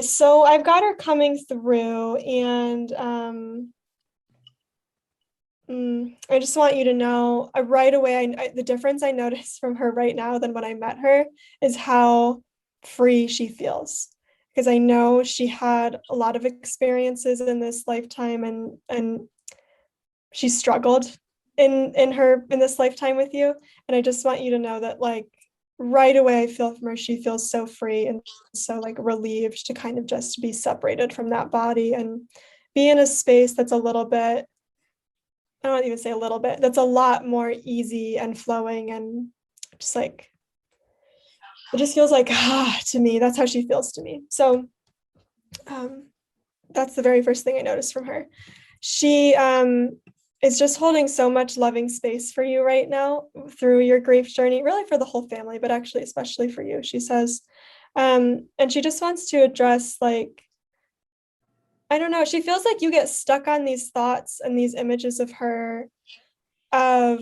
So I've got her coming through, and I just want you to know right away. The difference I noticed from her right now than when I met her is how free she feels. Because I know she had a lot of experiences in this lifetime, and she struggled in this lifetime with you. And I just want you to know that, like, right away I feel from her, she feels so free and so like relieved to kind of just be separated from that body and be in a space that's a little bit, I don't even say a little bit, that's a lot more easy and flowing, and just like it just feels like to me. That's how she feels to me. So um that's the very first thing I noticed from her. She is just holding so much loving space for you right now through your grief journey, really for the whole family, but actually especially for you, she says. And she just wants to address, like, I don't know, she feels like you get stuck on these thoughts and these images of her, of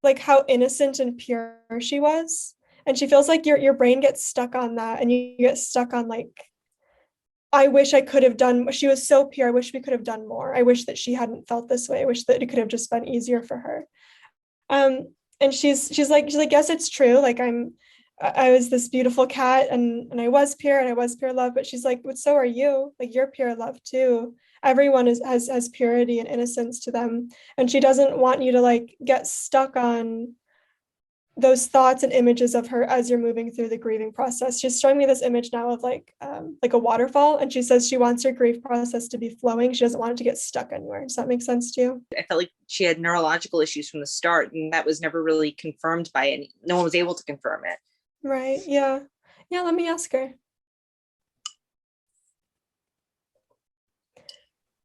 like how innocent and pure she was. And she feels like your brain gets stuck on that, and you get stuck on, like, I wish I could have done, she was so pure. I wish we could have done more. I wish that she hadn't felt this way. I wish that it could have just been easier for her. And she's like, yes, it's true. Like, I was this beautiful cat, and I was pure, and I was pure love, but she's like, but so are you. Like, you're pure love too. Everyone has purity and innocence to them. And she doesn't want you to, like, get stuck on those thoughts and images of her as you're moving through the grieving process. She's showing me this image now of like a waterfall, and she says she wants her grief process to be flowing. She doesn't want it to get stuck anywhere. Does that make sense to you? I felt like she had neurological issues from the start, and that was never really confirmed by any. No one was able to confirm it. Right. Yeah. Yeah. Let me ask her.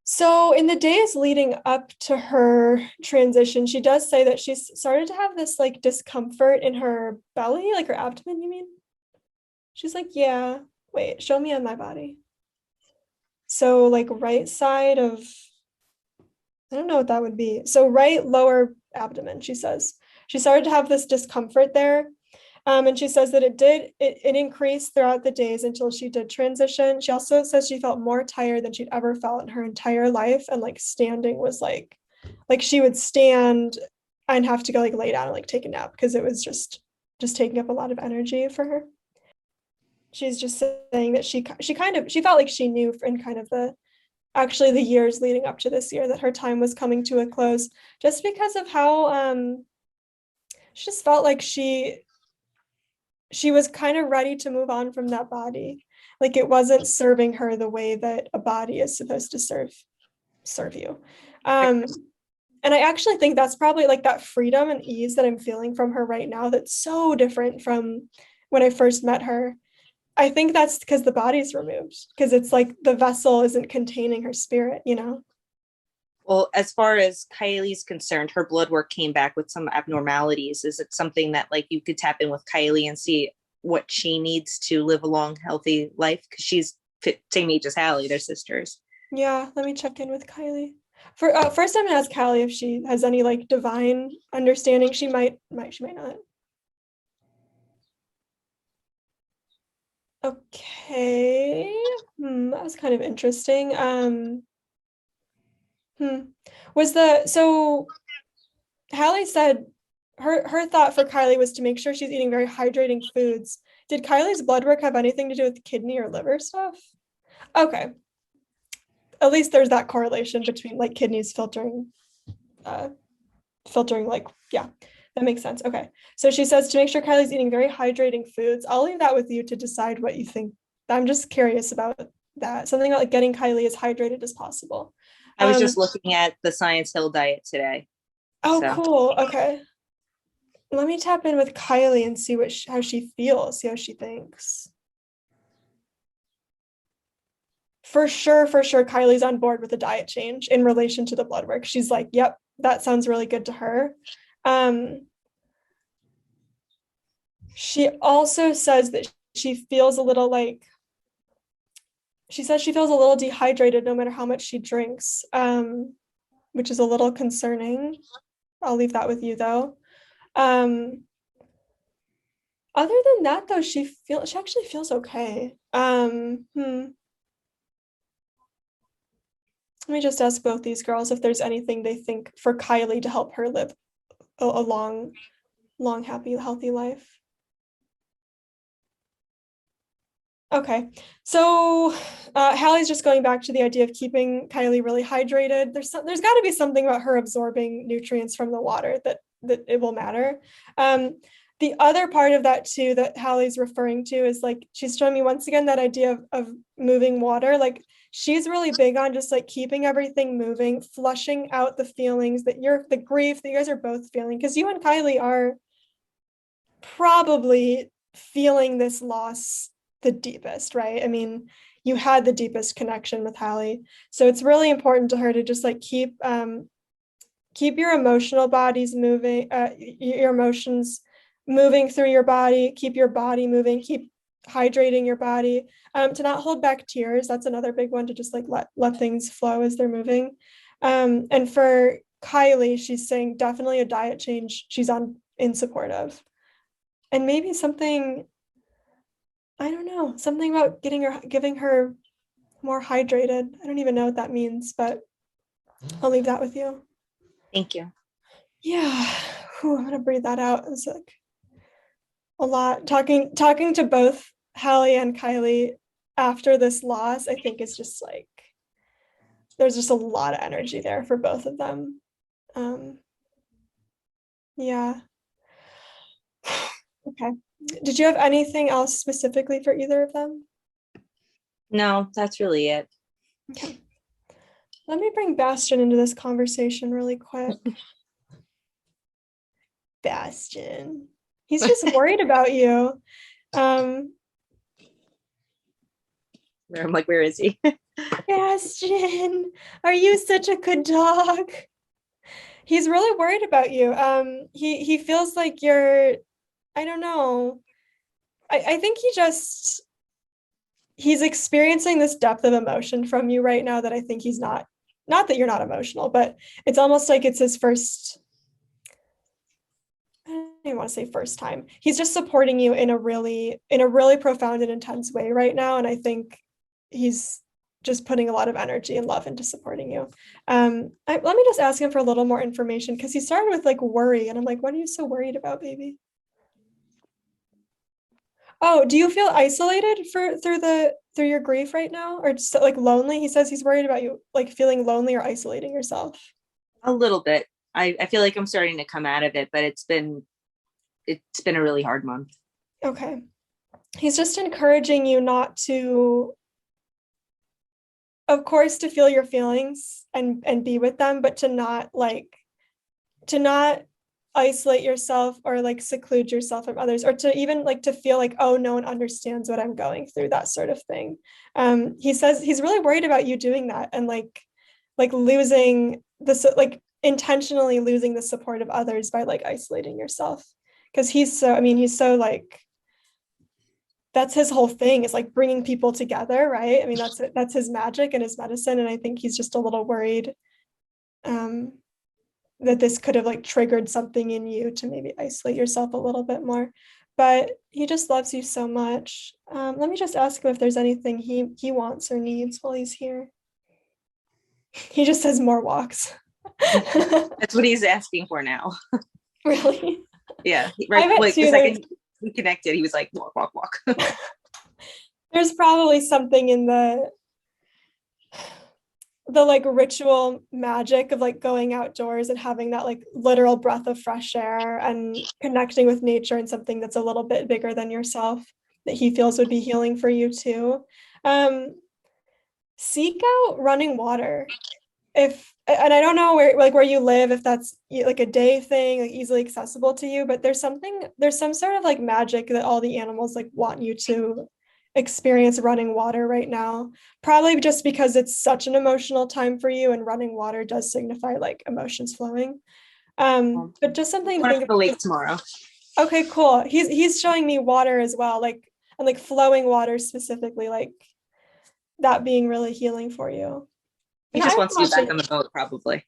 So, in the days leading up to her transition, she does say that she's started to have this like discomfort in her belly, like her abdomen, you mean? She's like, yeah, wait, show me on my body. So, like, right side of, I don't know what that would be. So, right lower abdomen, she says. She started to have this discomfort there. And she says that it increased throughout the days until she did transition. She also says she felt more tired than she'd ever felt in her entire life. And like standing was like she would stand and have to go like lay down and like take a nap because it was just taking up a lot of energy for her. She's just saying that she felt like she knew in kind of the years leading up to this year that her time was coming to a close, just because of how she just felt like she was kind of ready to move on from that body. Like, it wasn't serving her the way that a body is supposed to serve you. Um, and I actually think that's probably like that freedom and ease that I'm feeling from her right now that's so different from when I first met her. I think that's because the body's removed, because it's like the vessel isn't containing her spirit, you know? Well, as far as Kiley's concerned, her blood work came back with some abnormalities. Is it something that like you could tap in with Kiley and see what she needs to live a long, healthy life? Because she's same age as Hallie, they're sisters. Yeah, let me check in with Kylie. For first, I'm gonna ask Callie if she has any like divine understanding. She might not. Okay. That was kind of interesting. Hmm. Was the so Hallie said her thought for Kylie was to make sure she's eating very hydrating foods. Did Kylie's blood work have anything to do with kidney or liver stuff? Okay. At least there's that correlation between like kidneys uh filtering, like, yeah, that makes sense. Okay. So she says to make sure Kylie's eating very hydrating foods. I'll leave that with you to decide what you think. I'm just curious about that. Something about like getting Kylie as hydrated as possible. I was Um, just looking at the Science Hill diet today. oh, So cool. Okay. Let me tap in with Kylie and see how she feels, see how she thinks. For sure, Kylie's on board with the diet change in relation to the blood work. She's like, yep, that sounds really good to her. Um, she also says that she feels a little like, she says she feels a little dehydrated no matter how much she drinks, which is a little concerning. I'll leave that with you though. Um, Other than that, though, she actually feels okay. Let me just ask both these girls if there's anything they think for Kiley to help her live a long, happy, healthy life. Okay, so Hallie's just going back to the idea of keeping Kiley really hydrated. There's got to be something about her absorbing nutrients from the water that it will matter. The other part of that too that Hallie's referring to is like she's showing me once again that idea of moving water. Like she's really big on just like keeping everything moving, flushing out the feelings the grief that you guys are both feeling, because you and Kiley are probably feeling this loss the deepest, right? I mean, you had the deepest connection with Hallie. So it's really important to her to just like keep your emotional bodies moving, your emotions moving through your body, keep your body moving, keep hydrating your body, to not hold back tears. That's another big one, to just like let things flow as they're moving. And for Kiley, she's saying definitely a diet change she's in support of. And maybe something, I don't know, something about giving her more hydrated. I don't even know what that means, but I'll leave that with you. Thank you. Yeah. Whew, I'm gonna breathe that out. It's like a lot. Talking to both Hallie and Kiley after this loss, I think is just like there's just a lot of energy there for both of them. Yeah. Okay. Did you have anything else specifically for either of them? No, that's really it. Okay. Let me bring Bastian into this conversation really quick. Bastian. He's just worried about you. I'm like, where is he? Bastian, are you such a good dog? He's really worried about you. He feels like you're, I don't know. I think he's experiencing this depth of emotion from you right now that I think he's not that you're not emotional, but it's almost like it's his first, I don't even want to say first time. He's just supporting you in a really profound and intense way right now. And I think he's just putting a lot of energy and love into supporting you. Let me just ask him for a little more information, because he started with like worry, and I'm like, what are you so worried about, baby? Oh, do you feel isolated through your grief right now, or just like lonely? He says he's worried about you like feeling lonely or isolating yourself. A little bit. I feel like I'm starting to come out of it, but it's been a really hard month. Okay. He's just encouraging you not to, of course, to feel your feelings and be with them, but to not isolate yourself or like seclude yourself from others, or to even like to feel like, oh, no one understands what I'm going through, that sort of thing. He says he's really worried about you doing that and like losing this, like intentionally losing the support of others by like isolating yourself, because he's so like, that's his whole thing, is like bringing people together, right? I mean, that's his magic and his medicine, and I think he's just a little worried um that this could have like triggered something in you to maybe isolate yourself a little bit more. But he just loves you so much. Let me just ask him if there's anything he wants or needs while he's here. He just says more walks. That's what he's asking for now. Really? Yeah, I right. bet Like too the second we connected, he was like, walk, walk, walk. there's probably something in the like ritual magic of like going outdoors and having that like literal breath of fresh air and connecting with nature, and something that's a little bit bigger than yourself that he feels would be healing for you too. Seek out running water. If and I don't know where you live, if that's like a day thing, like easily accessible to you, but there's some sort of like magic that all the animals like want you to experience running water right now, probably just because it's such an emotional time for you, and running water does signify like emotions flowing. But just something to Going think to the lake of. tomorrow. Okay, cool. He's showing me water as well, like, and like flowing water specifically, like that being really healing for you. He And just I wants to be back on the boat, probably.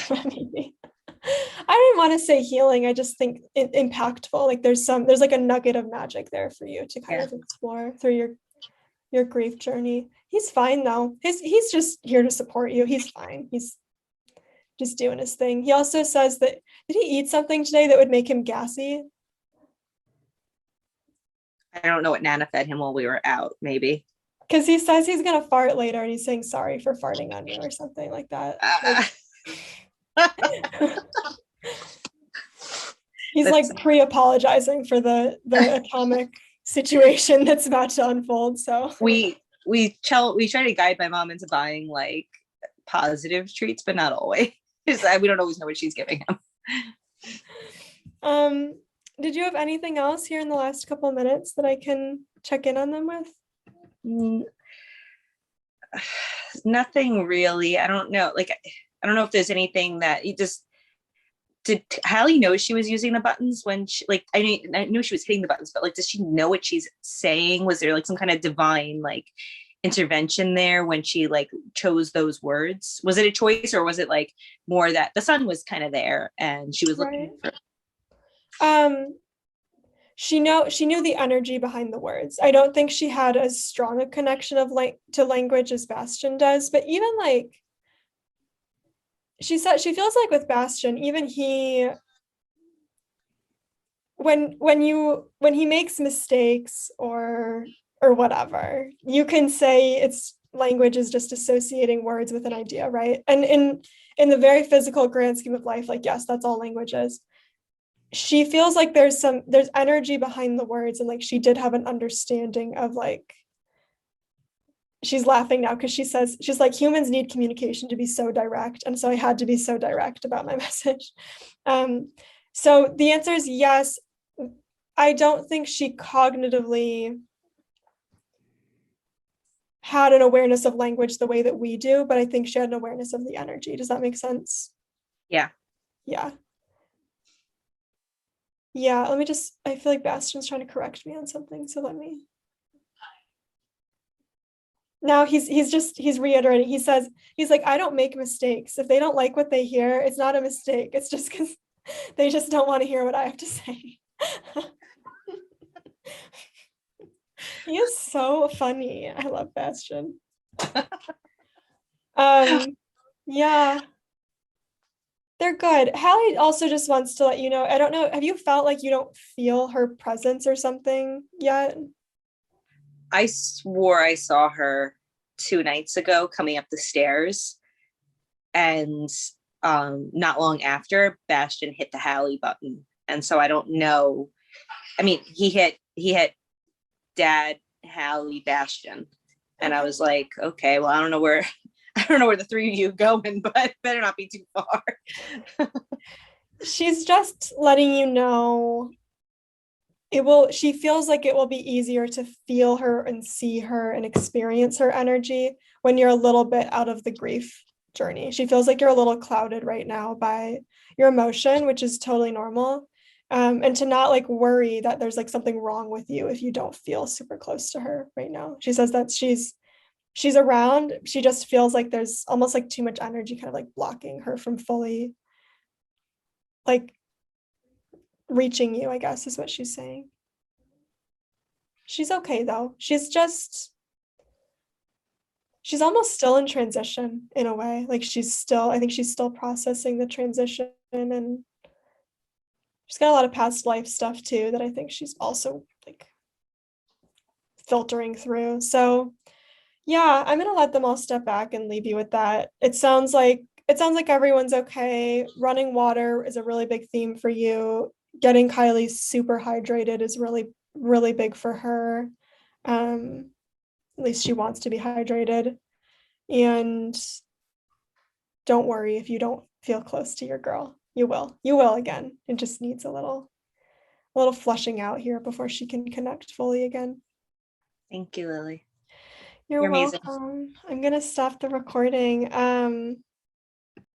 maybe. I didn't want to say healing. I just think impactful. Like there's like a nugget of magic there for you to kind Yeah. of explore through your grief journey. He's fine though. He's just here to support you. He's fine. He's just doing his thing. He also says that did he eat something today that would make him gassy? I don't know what Nana fed him while we were out, maybe. Because he says he's gonna fart later and he's saying sorry for farting on you or something like that. He's like pre-apologizing for the atomic situation that's about to unfold. So we try to guide my mom into buying like positive treats, but not always. We don't always know what she's giving him. Did you have anything else here in the last couple of minutes that I can check in on them with? Nothing really. I don't know. Like, I don't know if there's anything that you just did. Hallie know she was using the buttons when she, like, I knew she was hitting the buttons, but like, does she know what she's saying? Was there like some kind of divine like intervention there when she like chose those words? Was it a choice, or was it like more that the sun was kind of there and she was looking for? She knew the energy behind the words. I don't think she had as strong a connection of to language as Bastian does, but even like she said, she feels like with Bastian, even he when he makes mistakes or whatever, you can say it's language is just associating words with an idea, right? And in the very physical grand scheme of life, like yes, that's all language is. She feels like there's energy behind the words, and like she did have an understanding of like, she's laughing now because she says, she's like, humans need communication to be so direct, and so I had to be so direct about my message. So the answer is yes. I don't think she cognitively had an awareness of language the way that we do, but I think she had an awareness of the energy. Does that make sense? Yeah. Let me just, I feel like Bastian's trying to correct me on something, so let me. Now he's reiterating. He says, he's like, I don't make mistakes. If they don't like what they hear, it's not a mistake. It's just because they just don't want to hear what I have to say. He is so funny. I love Bastian. Yeah. They're good. Hallie also just wants to let you know, I don't know, have you felt like you don't feel her presence or something yet? I swore I saw her 2 nights ago coming up the stairs, and not long after, Bastian hit the Hallie button, and so I don't know. I mean, he hit Dad, Hallie, Bastian, and I was like, okay, well, I don't know where the three of you going, but better not be too far. She's just letting you know she feels like it will be easier to feel her and see her and experience her energy when you're a little bit out of the grief journey. She feels like you're a little clouded right now by your emotion, which is totally normal. And to not like worry that there's like something wrong with you if you don't feel super close to her right now. She says that she's around. She just feels like there's almost like too much energy kind of like blocking her from fully like reaching you, I guess is what she's saying. She's okay though. She's almost still in transition in a way. Like I think she's still processing the transition, and she's got a lot of past life stuff too that I think she's also like filtering through. So yeah, I'm gonna let them all step back and leave you with that. It sounds like everyone's okay. Running water is a really big theme for you. Getting Kiley super hydrated is really, really big for her. At least she wants to be hydrated. And don't worry if you don't feel close to your girl. You will. You will again. It just needs a little flushing out here before she can connect fully again. Thank you, Lily. You're amazing. welcome. I'm gonna stop the recording.